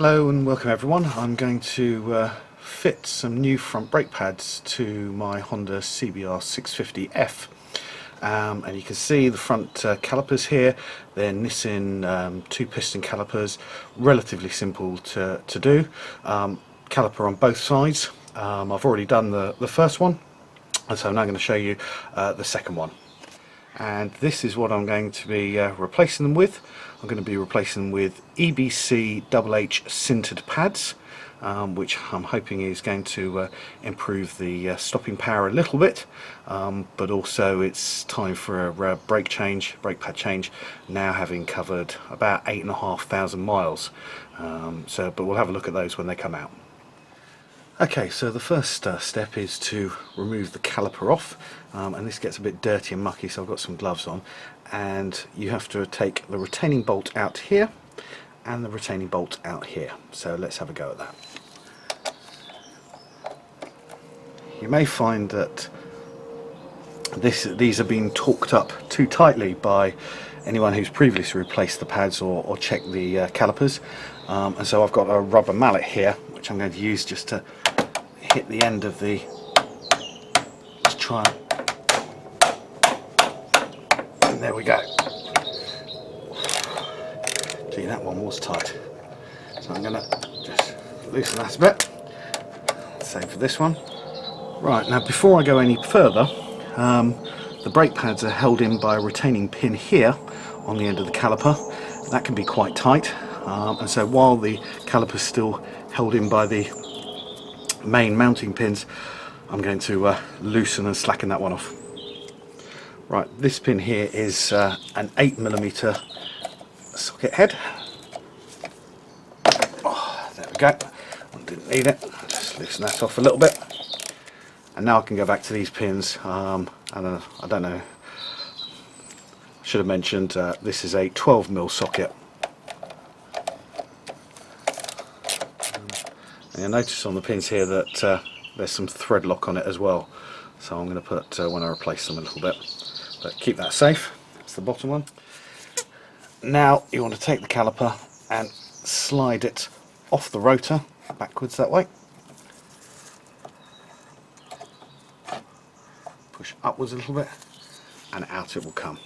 Hello and welcome everyone. I'm going to fit some new front brake pads to my Honda CBR650F. And you can see the front calipers here. They're Nissin 2-piston calipers, relatively simple to do. Caliper on both sides. I've already done the first one, and so I'm now going to show you the second one. And this is what I'm going to be replacing them with. I'm going to be replacing them with EBC Double H sintered pads, which I'm hoping is going to improve the stopping power a little bit, but also it's time for a brake pad change, now having covered about 8,500 miles. But we'll have a look at those when they come out. Okay, so the first step is to remove the caliper off, and this gets a bit dirty and mucky, so I've got some gloves on, and you have to take the retaining bolt out here and the retaining bolt out here. So let's have a go at that. You may find that these have been torqued up too tightly by anyone who's previously replaced the pads or checked the calipers, and so I've got a rubber mallet here which I'm going to use just to hit the end of the, let's try, and there we go. Gee, that one was tight, so I'm going to just loosen that a bit. Same for this one. Right, now before I go any further, the brake pads are held in by a retaining pin here on the end of the caliper. That can be quite tight, and so while the caliper is still held in by the main mounting pins, I'm going to loosen and slacken that one off. Right, this pin here is an 8mm socket head. Oh, there we go. I didn't need it. Just loosen that off a little bit. And now I can go back to these pins. I don't know. I should have mentioned this is a 12mm socket. And you'll notice on the pins here that there's some thread lock on it as well. So I'm going to put when I replace them a little bit. But keep that safe. That's the bottom one. Now you want to take the caliper and slide it off the rotor backwards that way. Push upwards a little bit and out it will come.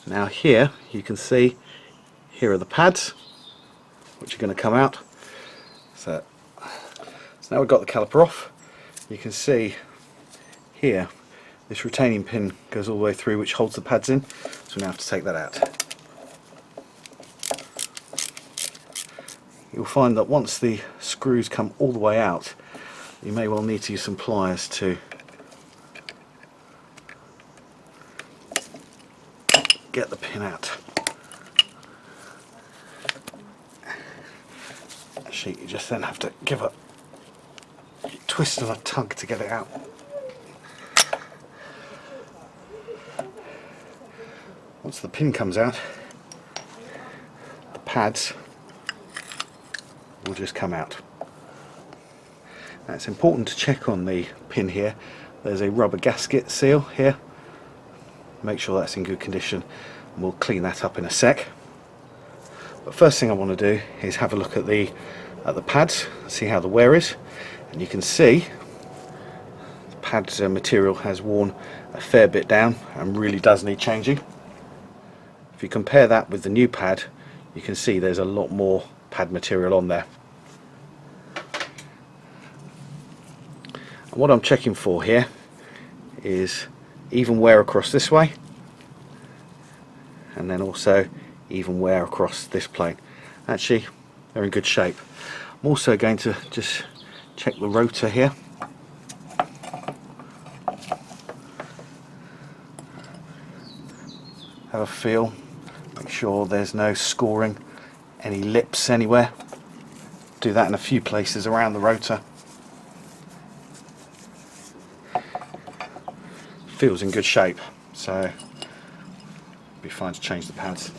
Now here you can see, here are the pads which are going to come out. So now we've got the caliper off. You can see here this retaining pin goes all the way through, which holds the pads in, so we now have to take that out. You'll find that once the screws come all the way out, you may well need to use some pliers to get the pin out. Actually, you just then have to give a twist and a tug to get it out. Once the pin comes out, the pads will just come out. Now it's important to check on the pin here. There's a rubber gasket seal here. Make sure that's in good condition, and we'll clean that up in a sec. But first thing I want to do is have a look at the pads, see how the wear is, and you can see the pads material has worn a fair bit down and really does need changing. If you compare that with the new pad, you can see there's a lot more pad material on there. And what I'm checking for here is even wear across this way, and then also even wear across this plane. Actually, they're in good shape. I'm also going to just check the rotor here. Have a feel, make sure there's no scoring, any lips anywhere. Do that in a few places around the rotor. Feels in good shape, so be fine to change the pads.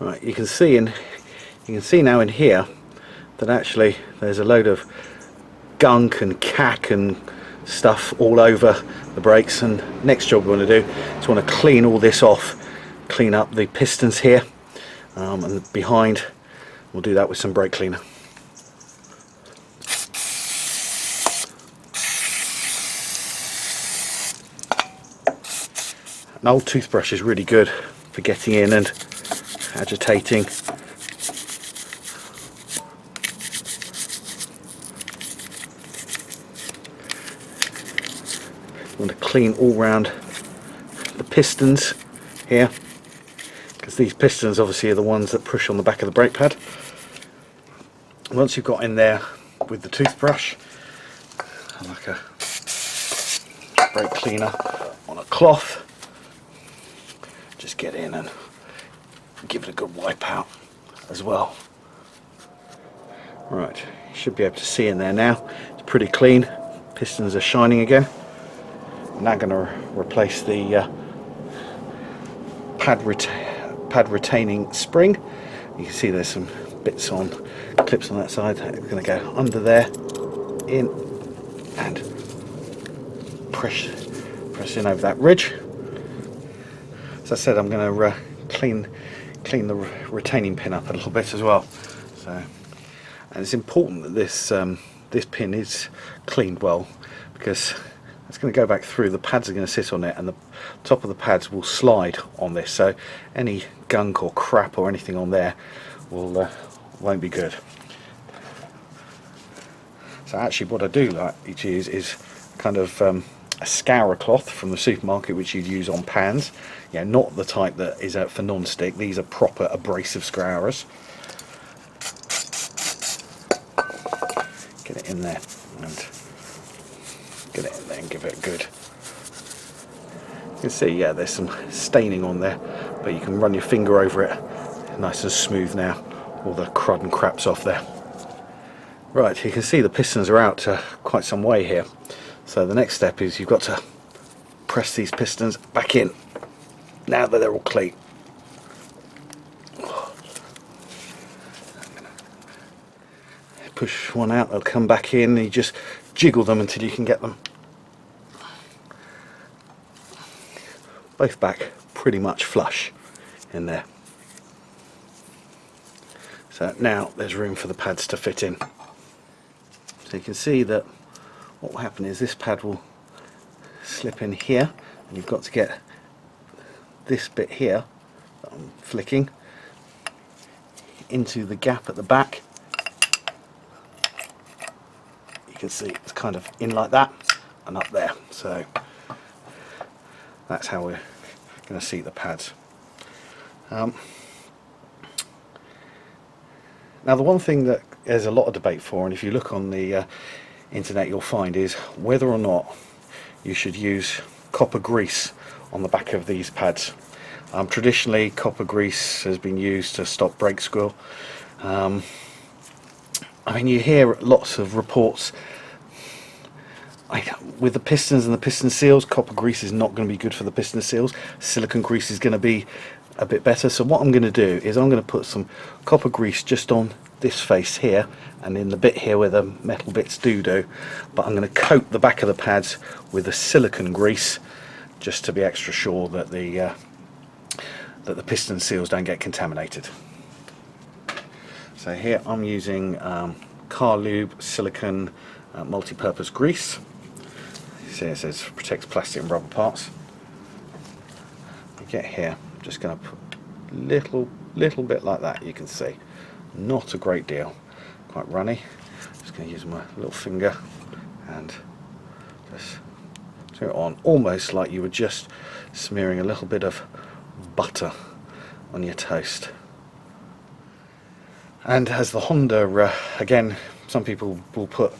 Right, you can see now in here that actually there's a load of gunk and cack and stuff all over the brakes, and next job we want to do is want to clean all this off, clean up the pistons here, and behind we'll do that with some brake cleaner. An old toothbrush is really good for getting in and agitating. You want to clean all round the pistons here, because these pistons obviously are the ones that push on the back of the brake pad. Once you've got in there with the toothbrush, like a brake cleaner on a cloth, just get in and give it a good wipe out as well. Right, you should be able to see in there now. It's pretty clean. Pistons are shining again. I'm now going to replace the pad retaining spring. You can see there's some bits on clips on that side. We're going to go under there, in, and press in over that ridge. As I said, I'm going to clean the retaining pin up a little bit as well. So, and it's important that this this pin is cleaned well, because it's going to go back through. The pads are going to sit on it, and the top of the pads will slide on this. So any gunk or crap or anything on there won't be good. So actually, what I do like to use is kind of a scourer cloth from the supermarket, which you'd use on pans. Yeah, not the type that is out for non-stick. These are proper abrasive scourers. Get it in there and get it in there and give it a good. You can see, yeah, there's some staining on there, but you can run your finger over it. Nice and smooth now. All the crud and crap's off there. Right, you can see the pistons are out quite some way here. So the next step is you've got to press these pistons back in now that they're all clean. Push one out, they'll come back in, and you just jiggle them until you can get them both back pretty much flush in there. So now there's room for the pads to fit in. So you can see that what will happen is this pad will slip in here, and you've got to get this bit here that I'm flicking into the gap at the back. You can see it's kind of in like that and up there. So that's how we're going to seat the pads. Now the one thing that there's a lot of debate for, and if you look on the internet you'll find, is whether or not you should use copper grease on the back of these pads. Traditionally, copper grease has been used to stop brake squeal. I mean, you hear lots of reports with the pistons and the piston seals. Copper grease is not going to be good for the piston seals. Silicone grease is going to be a bit better. So what I'm going to do is I'm going to put some copper grease just on this face here and in the bit here where the metal bits do, but I'm going to coat the back of the pads with a silicone grease just to be extra sure that the piston seals don't get contaminated. So here I'm using car lube silicone multi-purpose grease. You see it says protects plastic and rubber parts. You get here, I'm just going to put little bit like that. You can see, not a great deal, quite runny. Just going to use my little finger and just do it on, almost like you were just smearing a little bit of butter on your toast. And as the Honda, again, some people will put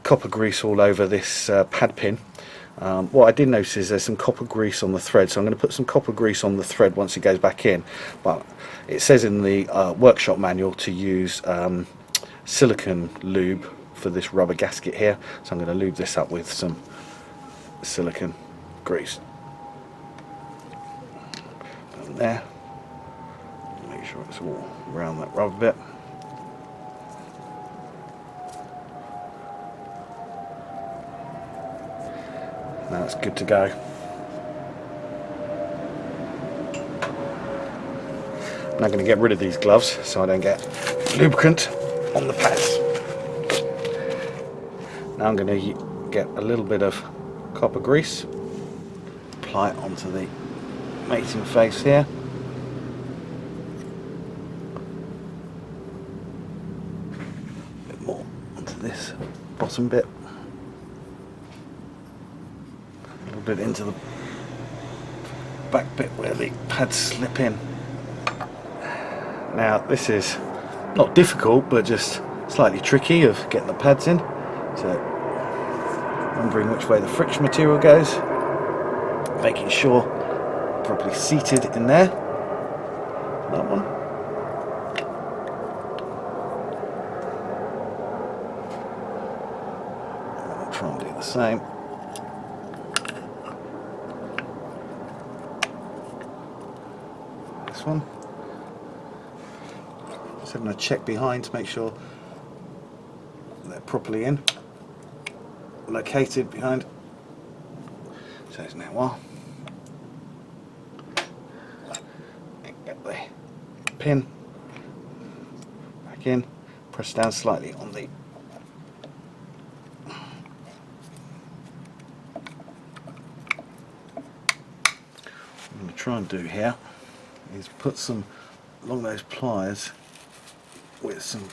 copper grease all over this pad pin. What I did notice is there's some copper grease on the thread, so I'm going to put some copper grease on the thread once it goes back in. But it says in the workshop manual to use silicone lube for this rubber gasket here, so I'm going to lube this up with some silicone grease. Down there. Make sure it's all around that rubber bit. Now it's good to go. I'm now going to get rid of these gloves so I don't get lubricant on the pads. Now I'm going to get a little bit of copper grease, apply it onto the mating face here. A bit more onto this bottom bit. A little bit into the back bit where the pads slip in. Now this is not difficult, but just slightly tricky of getting the pads in. So remembering which way the friction material goes, making sure properly seated in there. That one. I'll try and do the same. This one. Just having a check behind to make sure they're properly in. Located behind. So it's now well. Get the pin back in. Press down slightly on the. What I'm going to try and do here is put some along those pliers with some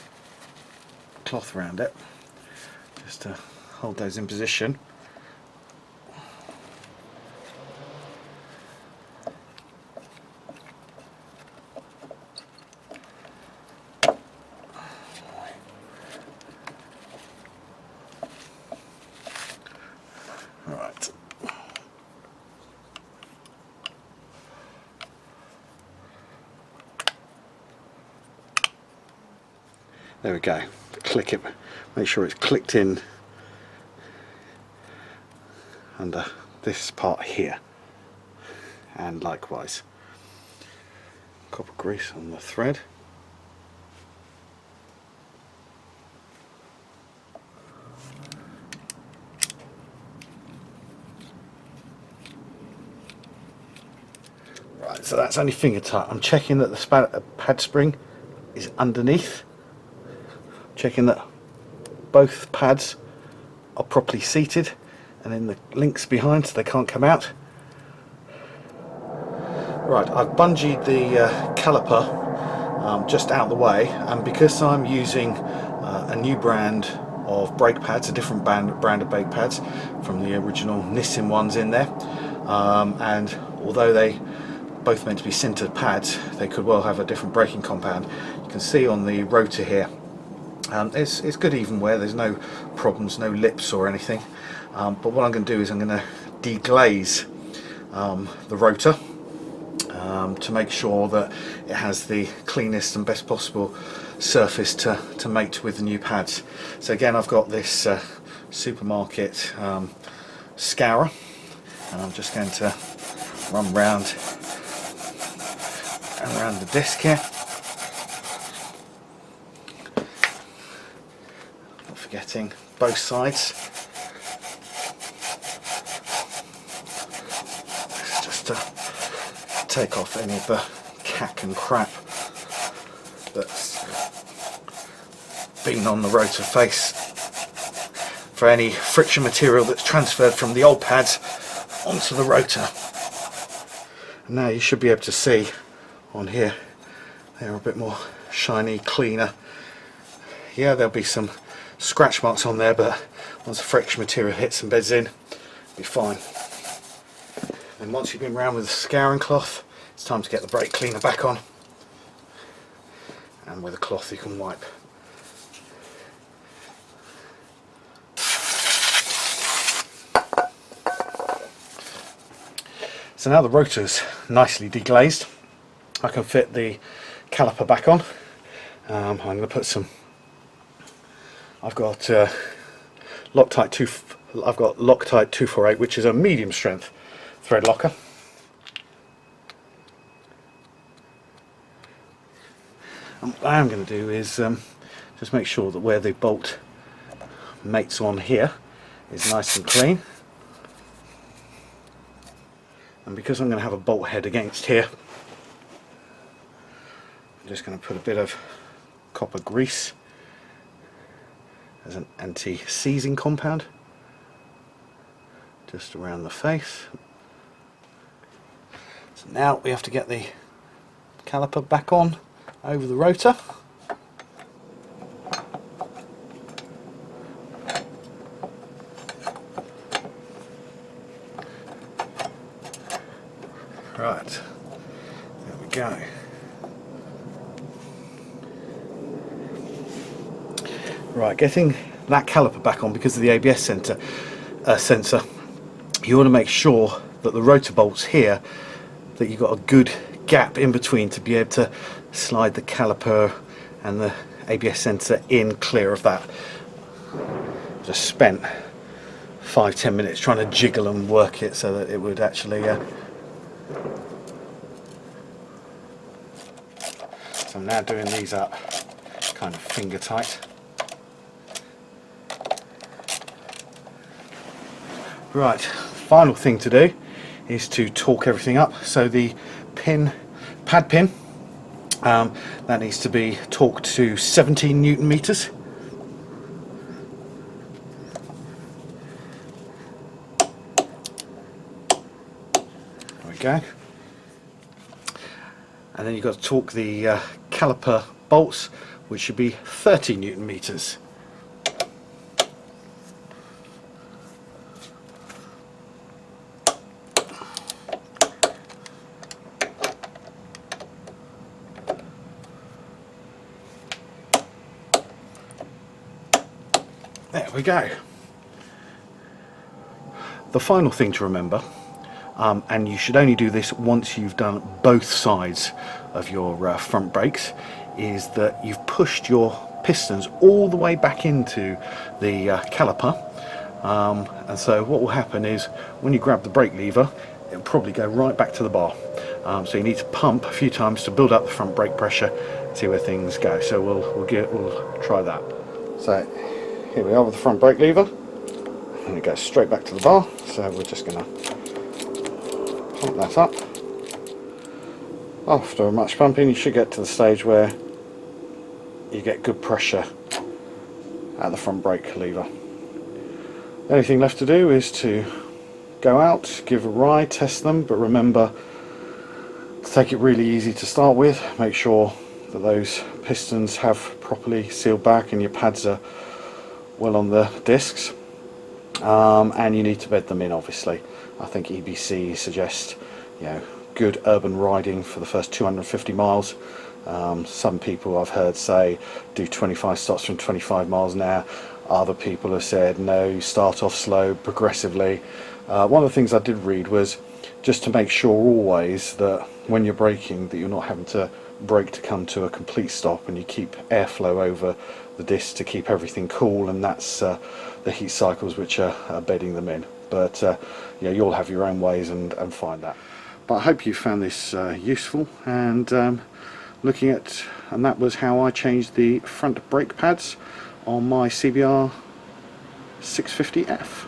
cloth around it, just to hold those in position. Right. There we go. Click it. Make sure it's clicked in under this part here, and likewise copper grease on the thread. Right, so that's only finger tight. I'm checking that the pad spring is underneath, checking that both pads are properly seated and in the links behind so they can't come out. Right, I've bungeed the caliper just out of the way, and because I'm using a new brand of brake pads, a different brand of brake pads from the original Nissin ones in there, and although they both meant to be sintered pads, they could well have a different braking compound. You can see on the rotor here, it's good even wear, there's no problems, no lips or anything. But what I'm going to do is I'm going to deglaze the rotor to make sure that it has the cleanest and best possible surface to mate with the new pads. So again, I've got this supermarket scourer, and I'm just going to run round and around the disc here. Not forgetting both sides. Just to take off any of the cack and crap that's been on the rotor face for any friction material that's transferred from the old pads onto the rotor. And now you should be able to see on here they're a bit more shiny, cleaner. Yeah, there'll be some scratch marks on there, but once the friction material hits and beds in, it'll be fine. And once you've been around with the scouring cloth, it's time to get the brake cleaner back on, and with a cloth you can wipe. So now the rotor's nicely deglazed, I can fit the caliper back on. I'm going to put some. I've got Loctite 248, which is a medium strength thread locker. And what I'm going to do is just make sure that where the bolt mates on here is nice and clean. And because I'm going to have a bolt head against here, I'm just going to put a bit of copper grease as an anti-seizing compound just around the face. So now we have to get the caliper back on over the rotor. Right, there we go. Right, getting that caliper back on because of the ABS sensor, you want to make sure that the rotor bolts here, that you've got a good gap in between to be able to slide the caliper and the ABS sensor in clear of that. Just spent 5-10 minutes trying to jiggle and work it so that it would actually so I'm now doing these up kind of finger tight. Right, final thing to do is to torque everything up. So the pad pin, that needs to be torqued to 17 Newton meters. There we go. And then you've got to torque the caliper bolts, which should be 30 Newton meters. There we go. The final thing to remember, and you should only do this once you've done both sides of your front brakes, is that you've pushed your pistons all the way back into the caliper, and so what will happen is when you grab the brake lever, it'll probably go right back to the bar. So you need to pump a few times to build up the front brake pressure, see where things go. So we'll try that. So here we are with the front brake lever, and it goes straight back to the bar. So we're just going to pump that up. After much pumping, you should get to the stage where you get good pressure at the front brake lever. The only thing left to do is to go out, give a ride, test them, but remember to take it really easy to start with. Make sure that those pistons have properly sealed back and your pads are well on the discs, and you need to bed them in. Obviously, I think EBC suggests, good urban riding for the first 250 miles. Some people I've heard say do 25 stops from 25 miles an hour. Other people have said no, start off slow, progressively. One of the things I did read was just to make sure always that when you're braking that you're not having to brake to come to a complete stop, and you keep airflow over the discs to keep everything cool, and that's the heat cycles which are bedding them in. But you'll have your own ways and find that. But I hope you found this useful, and that was how I changed the front brake pads on my CBR650F.